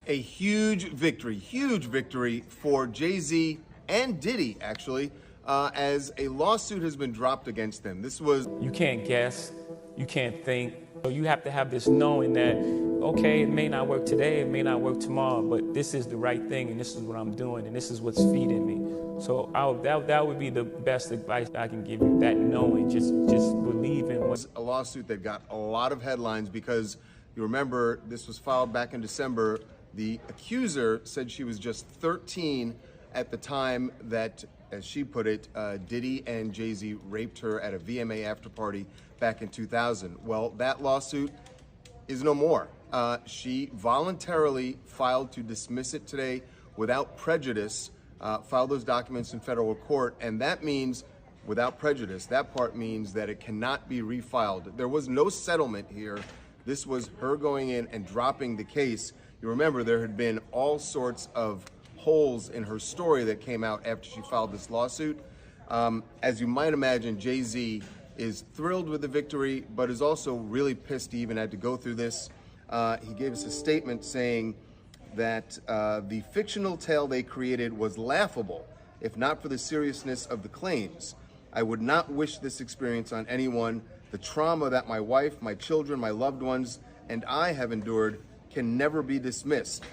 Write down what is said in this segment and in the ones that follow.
A huge victory for Jay-Z and Diddy, actually, as a lawsuit has been dropped against them. This was... You can't guess, you can't think. You have to have this knowing that, okay, it may not work today, it may not work tomorrow, but this is the right thing and this is what I'm doing and this is what's feeding me. So that would be the best advice I can give you, that knowing, just believe in what... A lawsuit that got a lot of headlines because, you remember, this was filed back in December. The accuser said she was just 13 at the time that, as she put it, Diddy and Jay-Z raped her at a VMA after party back in 2000. Well, that lawsuit is no more. She voluntarily filed to dismiss it today without prejudice, filed those documents in federal court, and that means without prejudice. That part means that it cannot be refiled. There was no settlement here. This was her going in and dropping the case. You remember there had been all sorts of holes in her story that came out after she filed this lawsuit. As you might imagine, Jay-Z is thrilled with the victory, but is also really pissed he even had to go through this. He gave us a statement saying that the fictional tale they created was laughable, if not for the seriousness of the claims. I would not wish this experience on anyone. The trauma that my wife, my children, my loved ones, and I have endured can never be dismissed.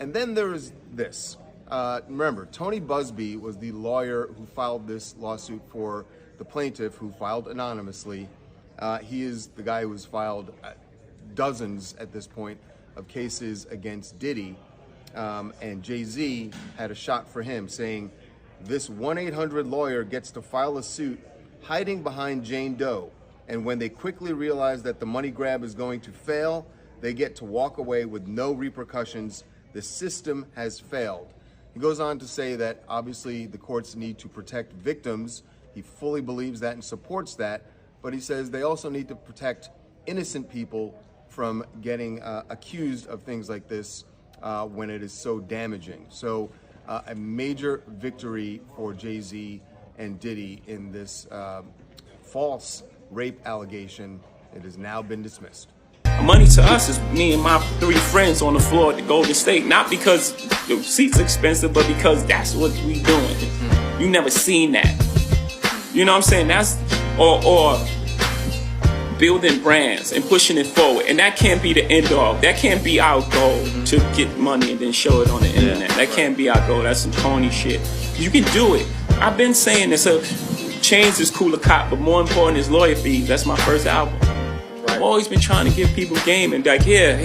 And then there is this. Remember, Tony Buzbee was the lawyer who filed this lawsuit for the plaintiff, who filed anonymously. He is the guy who has filed dozens at this point of cases against Diddy, and Jay-Z had a shot for him, saying this 1-800 lawyer gets to file a suit hiding behind Jane Doe, and when they quickly realize that the money grab is going to fail, they get to walk away with no repercussions. The system has failed. He goes on to say that obviously the courts need to protect victims. He fully believes that and supports that, but he says they also need to protect innocent people from getting accused of things like this when it is so damaging. So a major victory for Jay-Z and Diddy in this false rape allegation. It has now been dismissed. Money to us is me and my 3 friends on the floor at the Golden State, not because the seat's expensive, but because that's what we doing. You never seen that. You know what I'm saying? That's or building brands and pushing it forward, and that can't be the end all. That can't be our goal to get money and then show it on the internet. That can't be our goal. That's some corny shit. You can do it. I've been saying this. Chains is cool to cop, but more important is lawyer fees. That's my first album. I've always been trying to give people game and like, yeah.